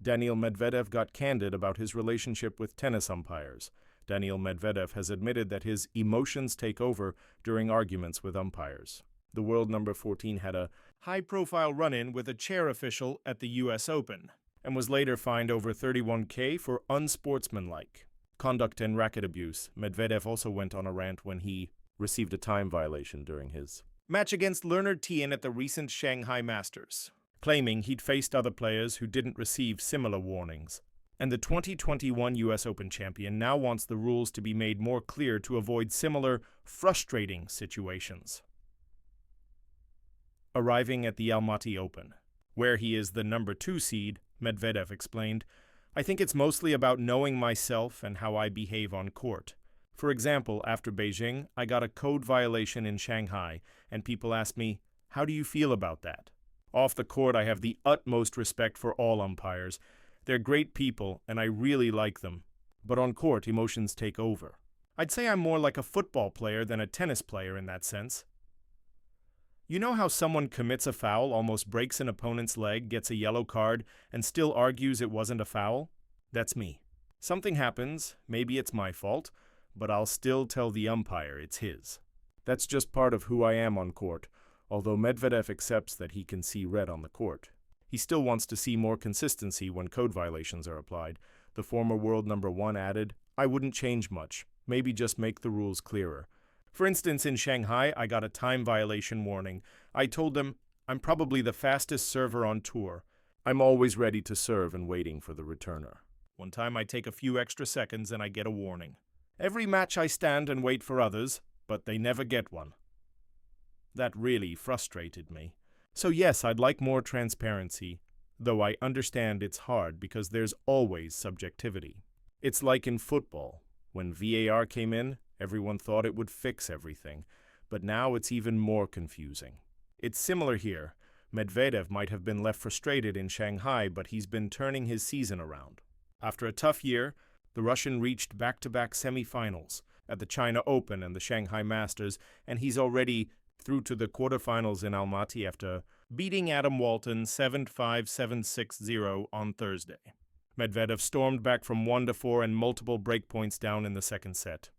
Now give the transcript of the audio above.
Daniil Medvedev got candid about his relationship with tennis umpires. Daniil Medvedev has admitted that his emotions take over during arguments with umpires. The world number 14 had a high-profile run-in with a chair official at the US Open and was later fined over $31,000 for unsportsmanlike conduct and racket abuse. Medvedev also went on a rant when he received a time violation during his match against Leonard Tien at the recent Shanghai Masters, claiming he'd faced other players who didn't receive similar warnings. And the 2021 US Open champion now wants the rules to be made more clear to avoid similar frustrating situations. Arriving at the Almaty Open, where he is the number 2 seed, Medvedev explained, "I think it's mostly about knowing myself and how I behave on court. For example, after Beijing, I got a code violation in Shanghai, and people asked me, 'How do you feel about that?' Off the court, I have the utmost respect for all umpires. They're great people, and I really like them. But on court, emotions take over. I'd say I'm more like a football player than a tennis player in that sense. You know how someone commits a foul, almost breaks an opponent's leg, gets a yellow card, and still argues it wasn't a foul? That's me. Something happens, maybe it's my fault, but I'll still tell the umpire it's his. That's just part of who I am on court, although Medvedev accepts that he can see red on the court. He still wants to see more consistency when code violations are applied. The former world number 1 added, "I wouldn't change much, maybe just make the rules clearer. For instance, in Shanghai, I got a time violation warning. I told them, I'm probably the fastest server on tour. I'm always ready to serve and waiting for the returner. One time I take a few extra seconds and I get a warning. Every match I stand and wait for others, but they never get one." That really frustrated me. So yes, I'd like more transparency, though I understand it's hard because there's always subjectivity. It's like in football. When VAR came in, everyone thought it would fix everything, but now it's even more confusing. It's similar here. Medvedev might have been left frustrated in Shanghai, but he's been turning his season around. After a tough year, the Russian reached back-to-back semifinals at the China Open and the Shanghai Masters, and he's already through to the quarterfinals in Almaty after beating Adam Walton 7-5, 7-6-0 on Thursday. Medvedev stormed back from 1-4 and multiple breakpoints down in the second set.